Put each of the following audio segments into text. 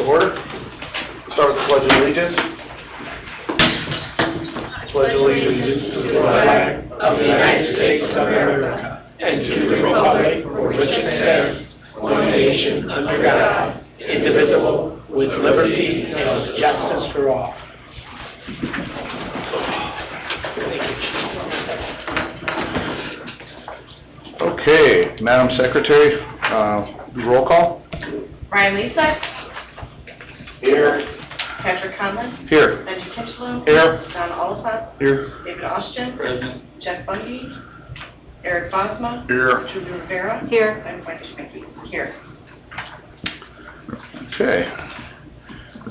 to order. Start with the Pledge of Allegiance. Pledge allegiance to the flag of the United States of America and to the republic for which it stands, one nation under God, indivisible, with liberty and justice for all. Okay, Madam Secretary, roll call. Ryan Lisa. Here. Patrick Conlon. Here. Benji Kitchlow. Here. Don Oliphant. Here. David Austin. Present. Jeff Bundy. Eric Bosma. Here. Judy Rivera. Here. And Wendy Schmidt. Here. Okay.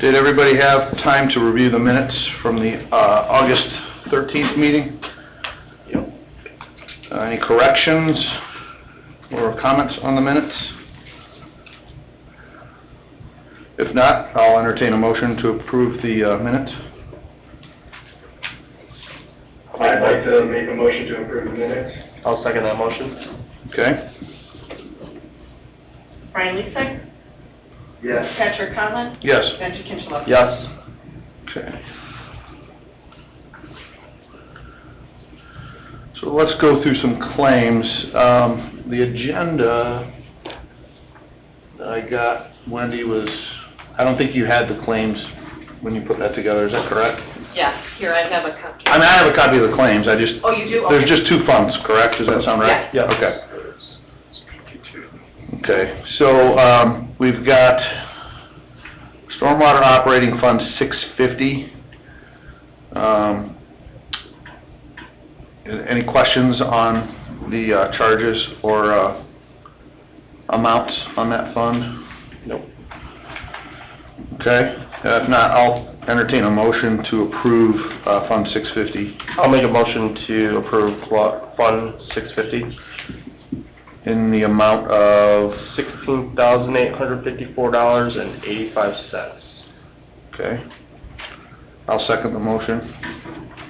Did everybody have time to review the minutes from the August 13th meeting? Yep. Any corrections or comments on the minutes? If not, I'll entertain a motion to approve the minutes. I'd like to make a motion to approve the minutes. I'll second that motion. Okay. Ryan Lisa. Yes. Patrick Conlon. Yes. Benji Kitchlow. Yes. Okay. So let's go through some claims. The agenda that I got, Wendy, was, I don't think you had the claims when you put that together, is that correct? Yes, here, I have a copy. I mean, I have a copy of the claims, I just, Oh, you do? there's Okay. just two funds, correct? Does that sound right? Yeah. Okay. Okay, so, we've got Stormwater Operating Fund 650. Any questions on the charges or amounts on that fund? Nope. Okay, if not, I'll entertain a motion to approve Fund 650 I'll make a motion to approve Fund 650, in the amount of, $16,854.85. okay. I'll second the motion.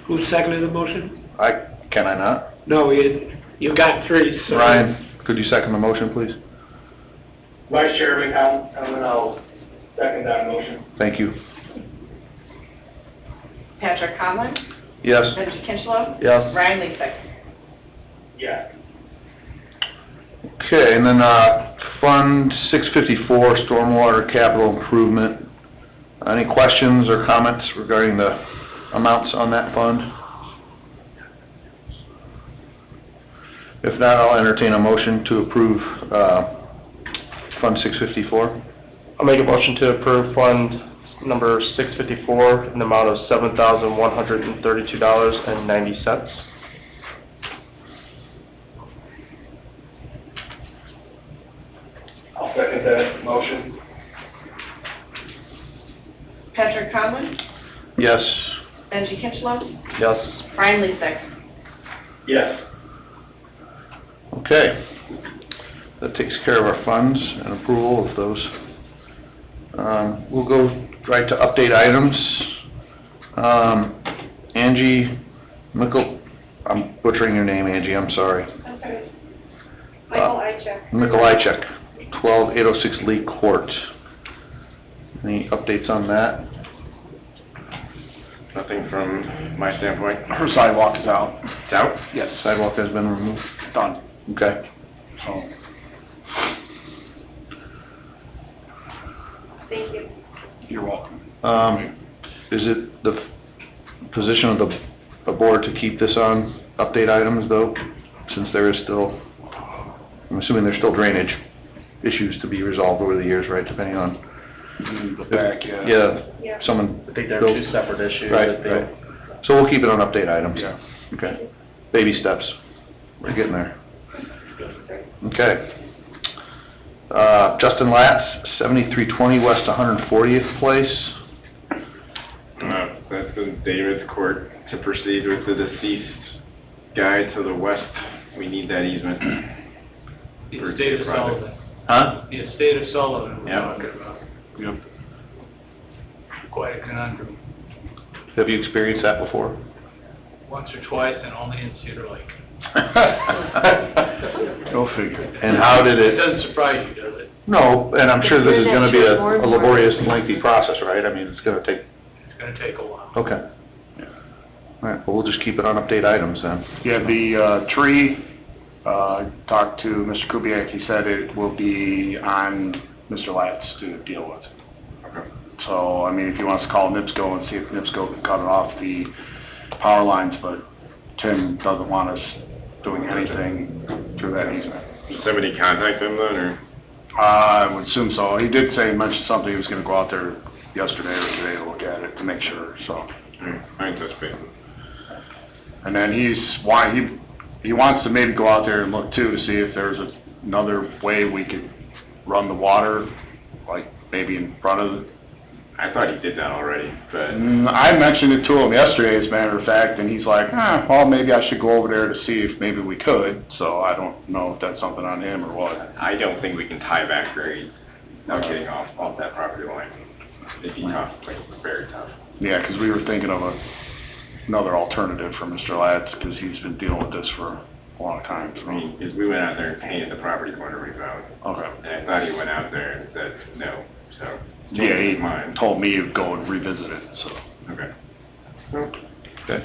Who seconded the motion? Can I not? No, you got three, so. Ryan, could you second the motion, please? Vice Chairman, I'll second that motion. Thank you. Patrick Conlon. Yes? Benji Kitchlow. Yes. Ryan Lisa. Yes. Okay, and then Fund 654, Stormwater Capital Improvement. Any questions or comments regarding the amounts on that fund? If not, I'll entertain a motion to approve Fund 654. I'll make a motion to approve Fund number 654 in the amount of $7,132.90. I'll second that motion. Patrick Conlon. Yes? Benji Kitchlow. Yes. Ryan Lisa. Yes. Okay. That takes care of our funds and approval of those. We'll go right to update items. Angie Mickle, I'm butchering your name, Angie, I'm sorry. I'm sorry. Michael Ichek. Mikolajczyk, 12806 Lee Court. Any updates on that? Nothing from my standpoint. Her sidewalk is out. It's out? Yes, Sidewalk has been removed? done. Okay. So, Thank you. you're welcome. Is it the position of the board to keep this on update items, though, since there is still, I'm assuming there's still drainage issues to be resolved over the years, right, depending on... The back, yeah. Yeah, someone... I think they're built- two separate issues. Right, that they- right. So we'll keep it on update items? Yeah. Okay. Baby steps. We're getting there. Okay. Justin Latz, 7320 West 140th Place. That's in David's court to proceed with the deceased guy to the west. We need that easement. The estate of Sullivan. Huh? The estate of Sullivan we're Yep. talking about. Yep. Quite a conundrum. Have you experienced that before? Once or twice, and only in Cedar Lake. Go figure. And how did It it, doesn't surprise you, does it? No, and I'm sure this is gonna be Isn't that more a laborious, lengthy process, right? I mean, it's gonna take, It's gonna take a while. okay. All right, well, we'll just keep it on update items then. Yeah, the tree, talked to Mr. Kubiak, he said it will be on Mr. Latz to deal with. Okay. So, I mean, if he wants to call NIPSCO and see if NIPSCO can cut it off the power lines, but Tim doesn't want us doing anything through that easement. Did somebody contact him then, or? I would assume so. He did say, mention something, he was gonna go out there yesterday or today to look at it to make sure, so. I anticipate. And then he wants to maybe go out there and look too, to see if there's another way we could run the water, like maybe in front of the. I thought he did that already, but I mentioned it to him yesterday, as a matter of fact, and he's like, well, maybe I should go over there to see if maybe we could, so I don't know if that's something on him or what. I don't think we can tie back grade without getting off that property line. It'd be tough, like, very tough. Yeah, 'cause we were thinking of another alternative for Mr. Latz, 'cause he's been dealing with this for a long time, I mean, 'cause we went out there and painted the property corner we found, Okay. and I thought he went out there and said no, so. Yeah, he Mine. told me to go and revisit it, so. Okay. Okay.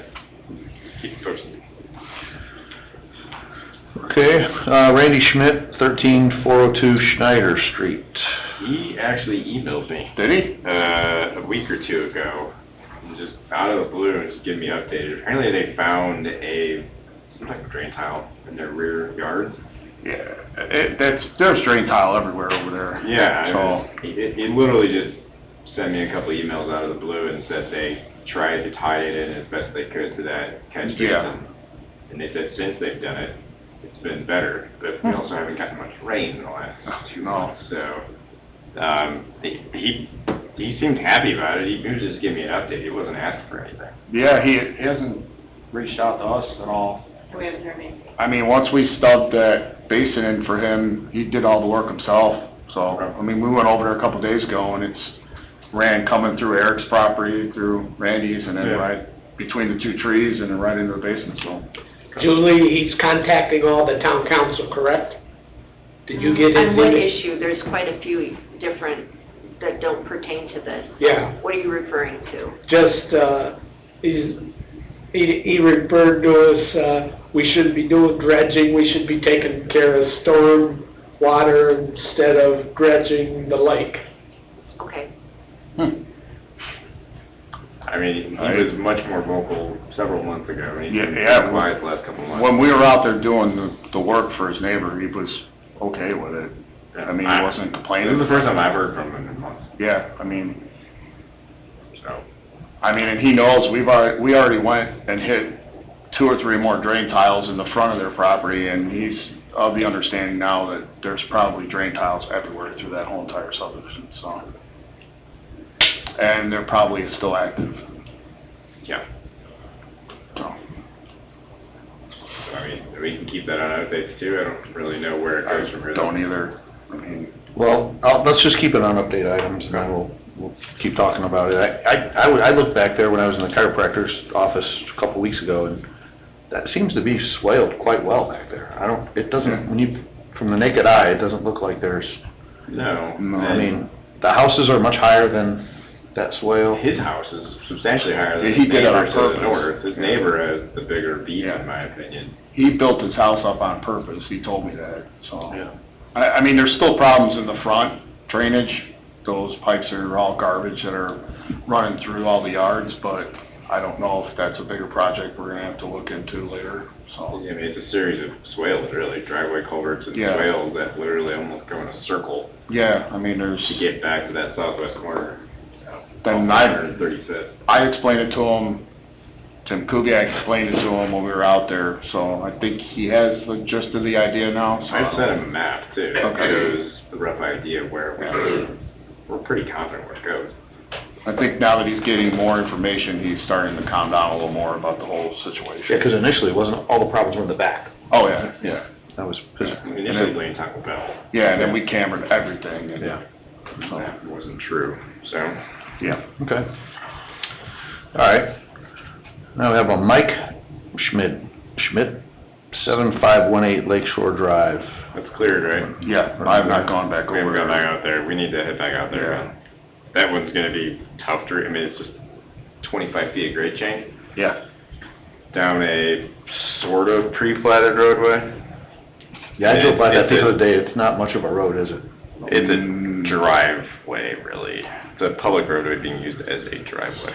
Keep it posted. Okay, Randy Schmidt, 13402 Schneider Street. He actually emailed me, Did he? a week or two ago, and just out of the blue, and just give me updated. Apparently they found some type of drain tile in their rear yard. Yeah, there's drain tile everywhere over there. Yeah, So, he literally just sent me a couple emails out of the blue and said they tried to tie it in as best they could to that catch basin. Yeah. And they said since they've done it, it's been better, but we also haven't gotten much rain in the last 2 No. months, so, he seemed happy about it. He was just giving me an update. He wasn't asking for anything. yeah, he hasn't reached out to us at all. We haven't heard anything. I mean, once we stubbed that basin in for him, he did all the work himself. So, I mean, we went over there a couple days ago and it's ran coming through Eric's property, through Randy's, and then Yeah. right between the two trees and then right into the basin, so. Julie, he's contacting all the town council, correct? Did you get his On what email? issue? There's quite a few different that don't pertain to this. Yeah, What are you referring to? just, he referred to us, we shouldn't be doing dredging, we should be taking care of storm water instead of dredging the lake. Okay. I mean, he was much more vocal several months ago. He's been Yeah, quiet the last couple of months. When we were out there doing the work for his neighbor, he was okay with it. I mean, he wasn't This complaining. is the first time I've heard from him in months, Yeah, I mean, so. and he knows, we already went and hit 2 or 3 more drain tiles in the front of their property, and he's of the understanding now that there's probably drain tiles everywhere through that whole entire subdivision, so. And they're probably still active, Yeah, so. so I mean, we can keep that on updates too. I don't really know where it goes from here. Don't either, I mean, Well, let's just keep it on update items, and then we'll keep talking about it. I looked back there when I was in the chiropractor's office a couple weeks ago, and that seems to be swaled quite well back there. It doesn't, from the naked eye, it doesn't look like there's, No. I mean, the houses are much higher than that swale. His house is substantially higher than He his did it on neighbor to the purpose. north. His neighbor has the bigger beach, Yeah. in my opinion. he built his house up on purpose, he told me that, so. Yeah. I mean, there's still problems in the front drainage, those pipes are all garbage that are running through all the yards, but I don't know if that's a bigger project we're gonna have to look into later, so. I mean, it's a series of swales, really, driveway culverts and Yeah. swales that literally almost go in a circle Yeah, I mean, there's, to get back to that southwest corner. then 135th. I explained it to him, Tim Kubiak explained it to him when we were out there, so I think he has the gist of the idea now, so. I sent him a map too, that Okay. shows the rough idea of where we're pretty confident where it goes. I think now that he's getting more information, he's starting to calm down a little more about the whole situation. Yeah, because initially, all the problems were in the back. Oh, yeah, yeah. That was, Initially, Lane Taco Bell. Yeah, and then we cambered everything, and, yeah. so, That wasn't true, so. yeah. Okay. All right. Now we have a Mike Schmidt, 7518 Lakeshore Drive. That's cleared, right? Yeah, I've not gone back We haven't over gone back there. out there. We need to head back out there. Yeah. That one's gonna be tough to, I mean, it's just 25 feet of grade change Yeah. down a sort of pre-platted roadway. Yeah, I drove by that It's the a- other day, it's not much of a road, is it? It's a driveway, really. It's a public roadway being used as a driveway.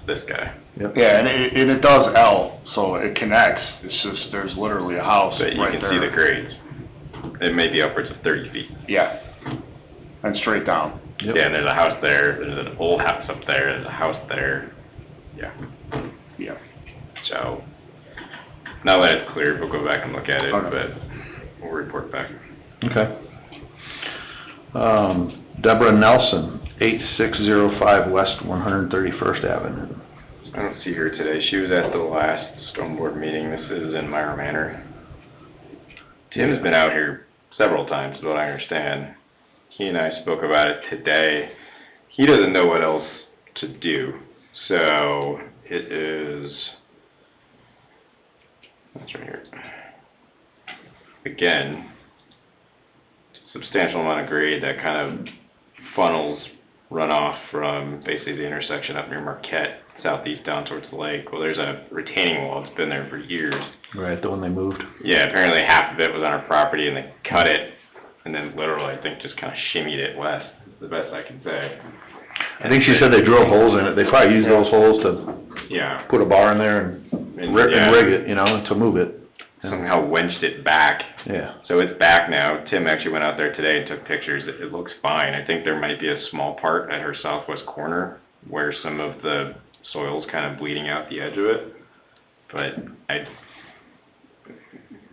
This guy. Yeah, and it does L, so it connects, it's just, there's literally a house But you right can there. see the grades. It may be upwards of 30 feet. Yeah, and straight down. Yep. Yeah, and there's a house there, there's an old house up there, there's a house there. Yeah, Yeah. so, now that it's cleared, we'll go back and look at it, Okay. but we'll report back. Okay. Deborah Nelson, 8605 West 131st Avenue. I don't see her today. She was at the last storm board meeting. This is in Myra Manor. Tim's been out here several times, is what I understand. He and I spoke about it today. He doesn't know what else to do. So it is, that's right here. Again, substantial amount of grade that kind of funnels runoff from basically the intersection up near Marquette, southeast down towards the lake. Well, there's a retaining wall that's been there for years. Right, the one they moved? Yeah, apparently half of it was on our property and they cut it and then literally, I think, just kind of shimmied it west, the best I can say. I think she said they drilled holes in it, they probably used those holes to Yeah, put a bar in there and yeah. rig it, you know, to move it. Somehow wenched it back. Yeah. So it's back now. Tim actually went out there today and took pictures. It looks fine. I think there might be a small part at her southwest corner where some of the soil's kind of bleeding out the edge of it. But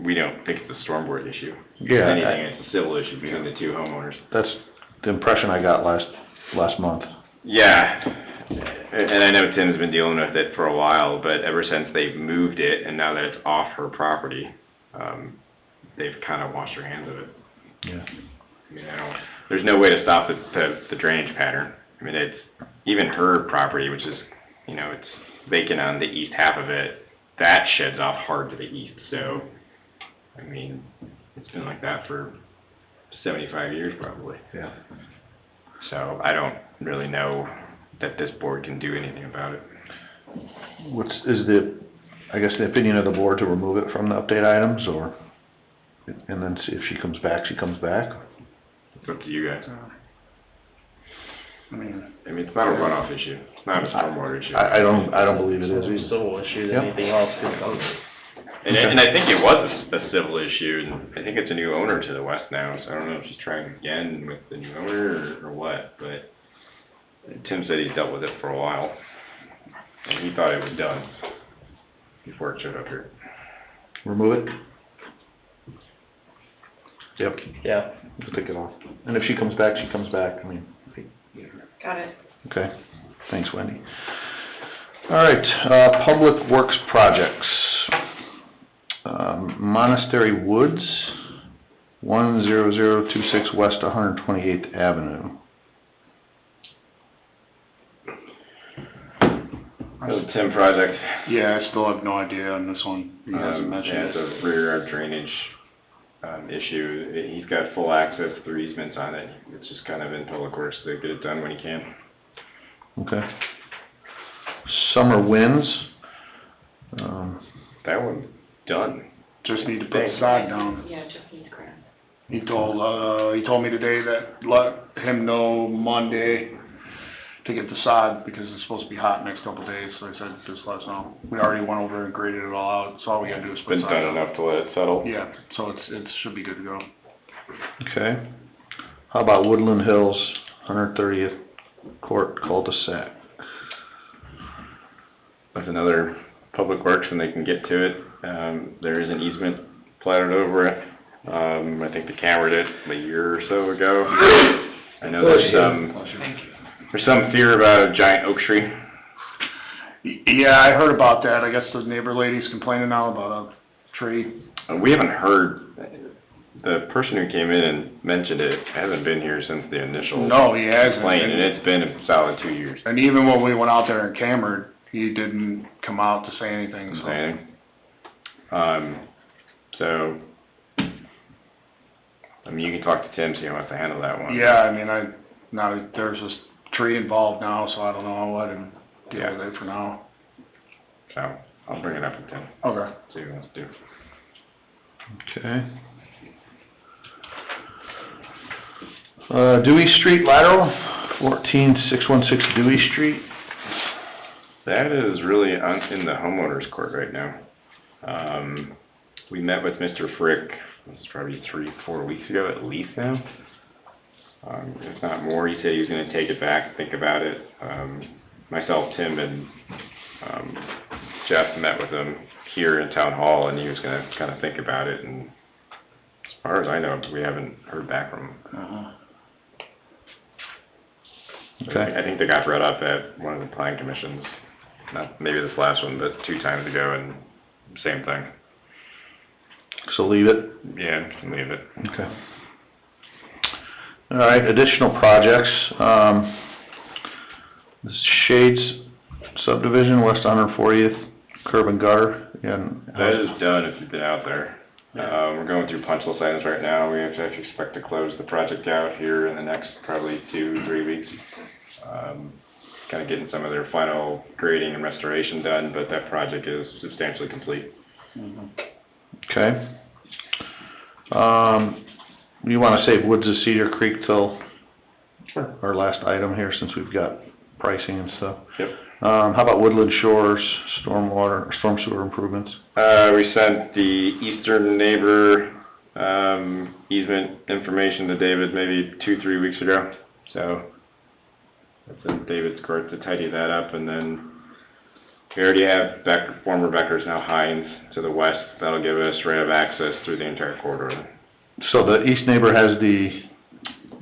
we don't think it's a storm board issue. Yeah, If anything, it's a civil issue between the two homeowners. That's the impression I got last month. Yeah, and I know Tim's been dealing with it for a while, but ever since they've moved it and now that it's off her property, they've kind of washed their hands of it. Yeah. You know, there's no way to stop the drainage pattern. I mean, it's even her property, which is, you know, it's vacant on the east half of it, that sheds off hard to the east. So, I mean, it's been like that for 75 years probably. Yeah. So I don't really know that this board can do anything about it. Is the opinion of the board to remove it from the update items, or, and then see if she comes back, she comes back? It's up to you guys. I mean, It's not a runoff issue. It's not a stormwater issue. I don't believe it is either. Civil issue, Yep. anything else could come. And I think it was a civil issue, and I think it's a new owner to the west now, so I don't know if she's trying again with the new owner or what, but Tim said he's dealt with it for a while, and he thought it was done before it showed up here. Remove it? Yep, Yeah. we'll take it off. And if she comes back, she comes back, I mean, Got it. okay. Thanks, Wendy. All right, Public Works Projects. Monastery Woods, 10026 West 128th Avenue. That was a Tim project. yeah, I still have no idea on this one. He hasn't mentioned Yeah, it. it's a rear yard drainage, issue. He's got full access through easements on it. It's just kind of in public works to get it done when he can. Okay. Summer Winds, That one's done. Just need to put the sod down. Yeah, it just needs grass. He told me today that let him know Monday to get the sod, because it's supposed to be hot next couple of days, so I said, just let us know. We already went over and graded it all out, so all we gotta do is put Been sod done down. enough to let it settle. Yeah, so it should be good to go. okay. How about Woodland Hills, 130th Court Cul-de-sac? That's another public works when they can get to it. There is an easement platted over it. I think they cambered it a year or so ago. I know there's some fear about a giant oak tree. Yeah, I heard about that. I guess the neighbor lady's complaining now about a tree. We haven't heard, the person who came in and mentioned it hasn't been here since the initial No, he hasn't. complaint, and it's been a solid 2 years. And even when we went out there and cambered, he didn't come out to say anything, so. So, I mean, you can talk to Tim, see how he wants to handle that one. Yeah, I mean, now, there's this tree involved now, so I don't know, I'll let him deal with it for now. So, I'll bring it up with Tim, Okay. see what he wants to do. Okay. Dewey Street lateral, 14616 Dewey Street. That is really in the homeowner's court right now. We met with Mr. Frick, this is probably 3-4 weeks ago at least now. If not more, he said he was gonna take it back, think about it. Myself, Tim, and Jeff met with him here in Town Hall, and he was gonna kinda think about it, and as far as I know, we haven't heard back from him. Okay. I think they got brought up at one of the planning commissions, not maybe this last one, but 2 times ago, and same thing. So leave it. Yeah, leave it. Okay. All right, additional projects, this is Shades subdivision, West 140th, curb and gutter, and. That is done if you've been out there. We're going through punch list items right now. We actually expect to close the project out here in the next probably 2-3 weeks. Kind of getting some of their final grading and restoration done, but that project is substantially complete. Okay. You wanna save Woods of Cedar Creek till our last item here, since we've got pricing and stuff? Yep. How about Woodland Shores, storm sewer improvements? We sent the eastern neighbor, easement information to David maybe 2-3 weeks ago, so it's in David's court to tidy that up, and then we already have former Becker's, now Hines, to the west. That'll give us right of access through the entire corridor. So the east neighbor has the,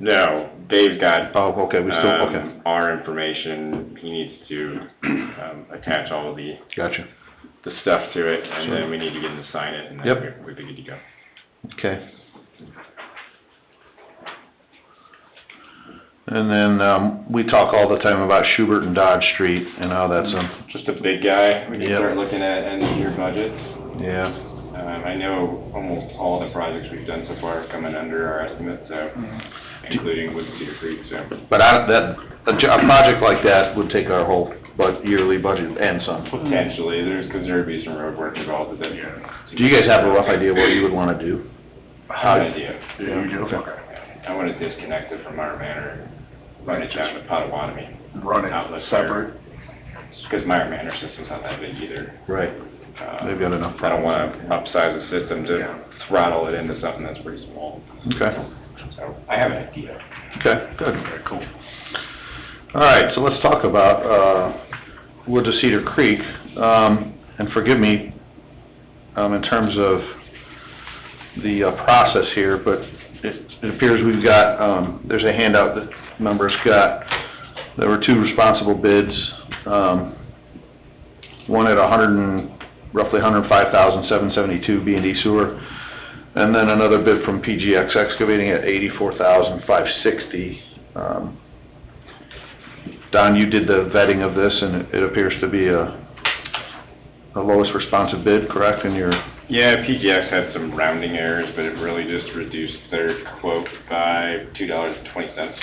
No, Dave's got, oh, okay, we still, okay, our information. He needs to, attach all of the gotcha, stuff to it, and Sure. then we need to get him to sign it, and Yep. then we'd be good to go. okay. And then, we talk all the time about Schubert and Dodge Street and how that's, Just a big guy. We can Yep. start looking at end of year budgets. yeah, I know almost all the projects we've done so far are coming under our estimate, so, including Wood Cedar Creek, so. but a project like that would take our whole yearly budget and some. Potentially, because there'd be some road work involved with it. Do you guys have a rough idea what you would wanna do? I have an idea. Yeah, you do, okay. I want to disconnect it from our Manor, run it down to Potawatomi. Run it Outlet separate. Because my Manor system's not that big either. Right. They've got enough. I don't want to upsize the system to throttle it into something that's pretty small. Okay, So I have an idea. okay, good. Very cool. All right, so let's talk about, Woods of Cedar Creek. And forgive me, in terms of the, process here, but it appears we've got, there's a handout that members got. There were 2 responsible bids, one at roughly $105,772 B&D sewer, and then another bid from PGX Excavating at $84,560. Don, you did the vetting of this, and it appears to be a lowest responsive bid, correct, in your... Yeah, PGX had some rounding errors, but it really just reduced their quote by $2.20,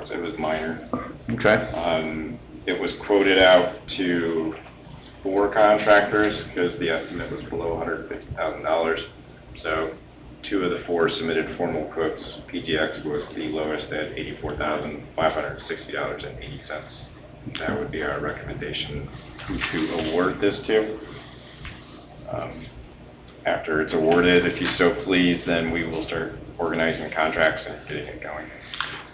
so it was minor. Okay, It was quoted out to 4 contractors, because the estimate was below $150,000. So 2 of the 4 submitted formal quotes. PGX was the lowest at $84,560.80. That would be our recommendation who to award this to. After it's awarded, if you so please, then we will start organizing contracts and getting it going.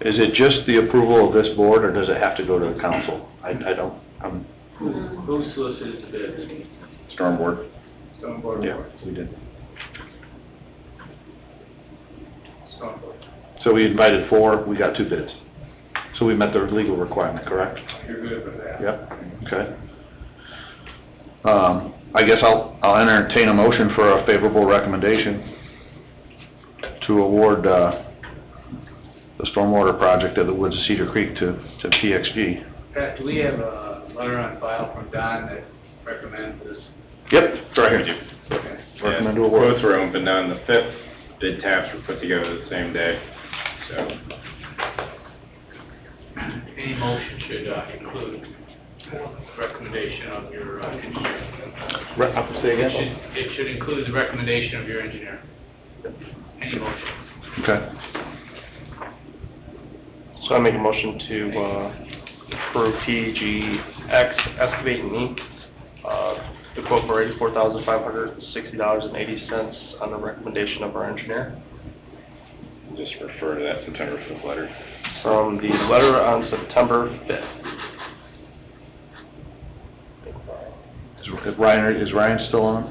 is it just the approval of this board, or does it have to go to the council? I don't, Who solicited the bids? Storm Board? Stone Board? yeah, we did. Stone Board. So we invited 4, we got 2 bids. So we met the legal requirement, correct? You're good with that? Yep, okay. I guess I'll entertain a motion for a favorable recommendation to award, the stormwater project of the Woods of Cedar Creek to PXG. Pat, do we have a letter on file from Don that recommends this? Yep, it's right here. Recommend to Yeah, award. quotes were opened on the 5th, bid taps were put together the same day, so. Any motion should include recommendation of your engineer. Say again? It should include the recommendation of your engineer. Any motion. Okay. So I make a motion to, approve PGX Excavate and Inc., the quote for $84,560.80 on the recommendation of our engineer. Just refer to that September 5th letter. From the letter on September 5th. Is Ryan still on?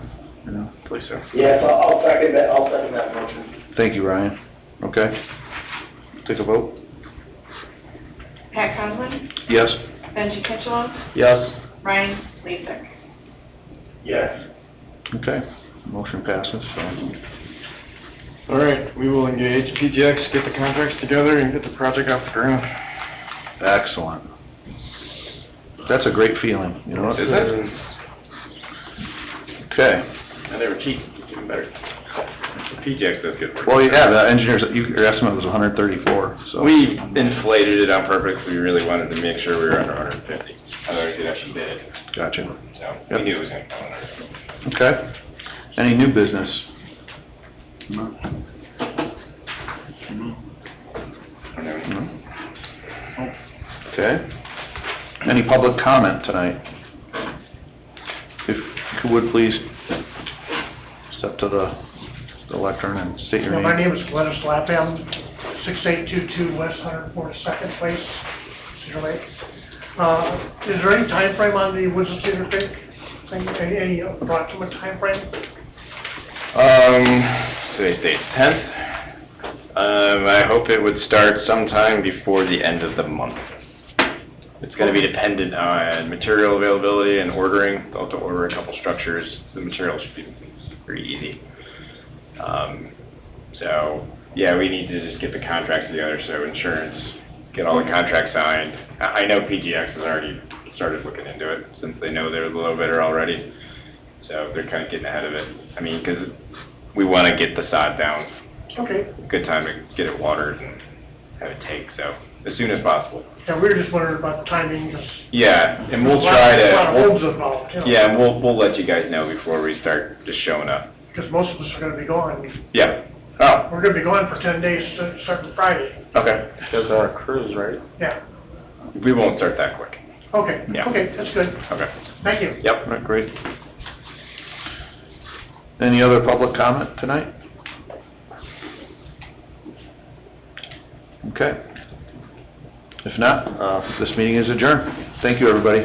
You know? Please, sir. Yes, I'll second that motion. Thank you, Ryan. Okay. Take a vote. Pat Conlon, Yes? Benji Kitchell, Yes. Ryan Leesick. Yes. Okay. Motion passes, so. All right, we will engage PGX, get the contracts together, and get the project off the ground. Excellent. That's a great feeling, you know? Is it? Okay. And they were cheap, even better. PGX does good work. Well, yeah, the engineers, your estimate was 134, so. We inflated it on purpose, we really wanted to make sure we were under 150, otherwise we'd actually bid it, Gotcha. so Yep. we knew it was gonna come under. Okay. Any new business? No. I don't know. No? Okay. Any public comment tonight? If you would, please step to the lectern and state your Yeah, name. my name is Glennis Lapham, 6822 West 142nd Place, Cedar Lake. Is there any time frame on the Woods of Cedar Creek thing, any approximate time frame? Today's date, 10th. I hope it would start sometime before the end of the month. It's gonna be dependent on material availability and ordering. They'll have to order a couple structures. The material should be pretty easy. So, yeah, we need to just get the contracts together, so insurance, get all the contracts signed. I know PGX has already started looking into it, since they know they're the low bidder already. So they're kind of getting ahead of it. I mean, because we want to get the sod down. Okay, Good time to get it watered and have it take, so as soon as possible. yeah, we were just wondering about the timing, just. Yeah, and we'll try A lot of to, homes involved, you know. yeah, and we'll let you guys know before we start just showing up. Because most of us are gonna be gone. Yeah. Oh, We're gonna be gone for 10 days, starting Friday. okay. You guys are on a cruise, right? Yeah, We won't start that quick. okay, Yeah. okay, that's good. Okay. Thank you. Yep. All right, great. Any other public comment tonight? Okay. If not, this meeting is adjourned. Thank you, everybody.